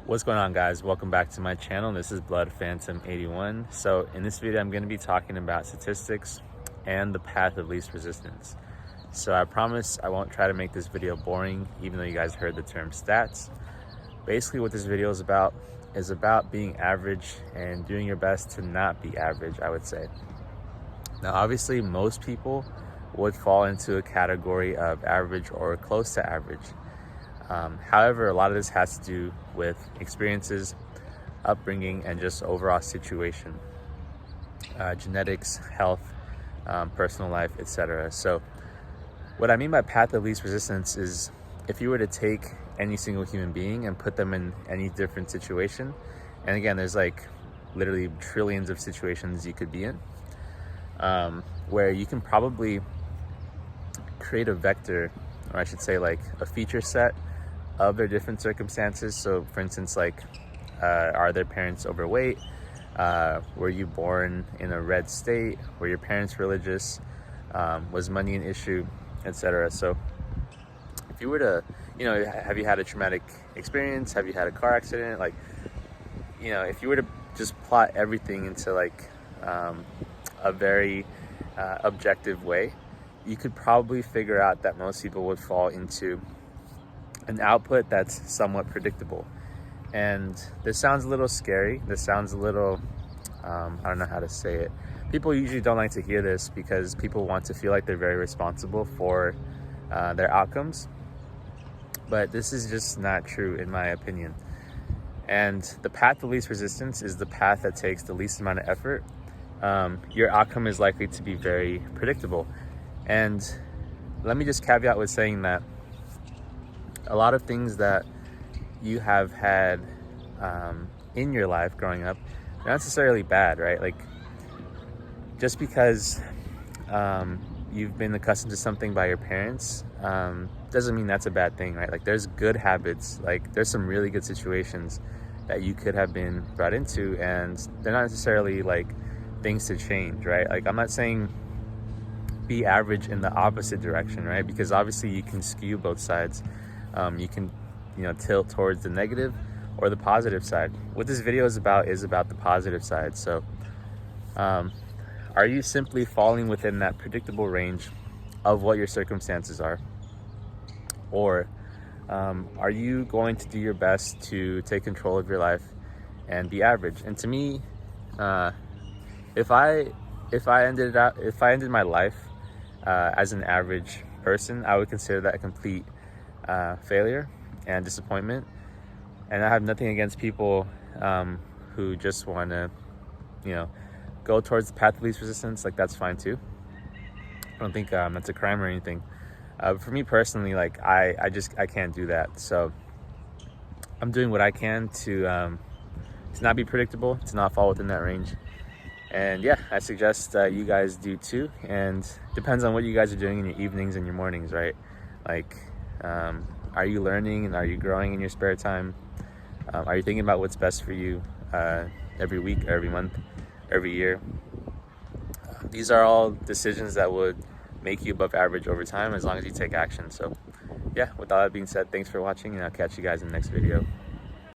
What's going on, guys? Welcome back to my channel. This is Blood Phantom 81. So in this video I'm going to be talking about statistics and the path of least resistance. So I promise I won't try to make this video boring, even though you guys heard the term stats. Basically what this video is about being average and doing your best to not be average, I would say. Now obviously most people would fall into a category of average or close to average. However, a lot of this has to do with experiences, upbringing, and just overall situation, genetics, health, personal life, etc. So what I mean by path of least resistance is if you were to take any single human being and put them in any different situation, and again, there's like literally trillions of situations you could be in, where you can probably create a vector, or I should say like a feature set of their different circumstances. So for instance, like are their parents overweight? Were you born in a red state? Were your parents religious? Was money an issue, etc. So if you were to, have you had a traumatic experience? Have you had a car accident? Like, if you were to just plot everything into like a very objective way, you could probably figure out that most people would fall into an output that's somewhat predictable. And this sounds a little scary. This sounds a little, I don't know how to say it. People usually don't like to hear this because people want to feel like they're very responsible for their outcomes. But this is just not true in my opinion. And the path of least resistance is the path that takes the least amount of effort. Your outcome is likely to be very predictable. And let me just caveat with saying that a lot of things that you have had in your life growing up are not necessarily bad, right? Like just because you've been accustomed to something by your parents doesn't mean that's a bad thing, right? Like there's good habits, like there's some really good situations that you could have been brought into, and they're not necessarily like things to change, right? Like I'm not saying be average in the opposite direction, right? Because obviously you can skew both sides. You can tilt towards the negative or the positive side. What this video is about the positive side. So are you simply falling within that predictable range of what your circumstances are, or are you going to do your best to take control of your life and be average? And to me, if I ended my life as an average person, I would consider that a complete failure and disappointment. And I have nothing against people who just want to go towards the path of least resistance. Like that's fine too. I don't think that's a crime or anything. For me personally, like I can't do that. So I'm doing what I can to not be predictable, to not fall within that range. And yeah, I suggest you guys do too. And depends on what you guys are doing in your evenings and your mornings, right? Like are you learning and are you growing in your spare time? Are you thinking about what's best for you every week, every month, every year? These are all decisions that would make you above average over time as long as you take action. So yeah, with all that being said, thanks for watching, and I'll catch you guys in the next video.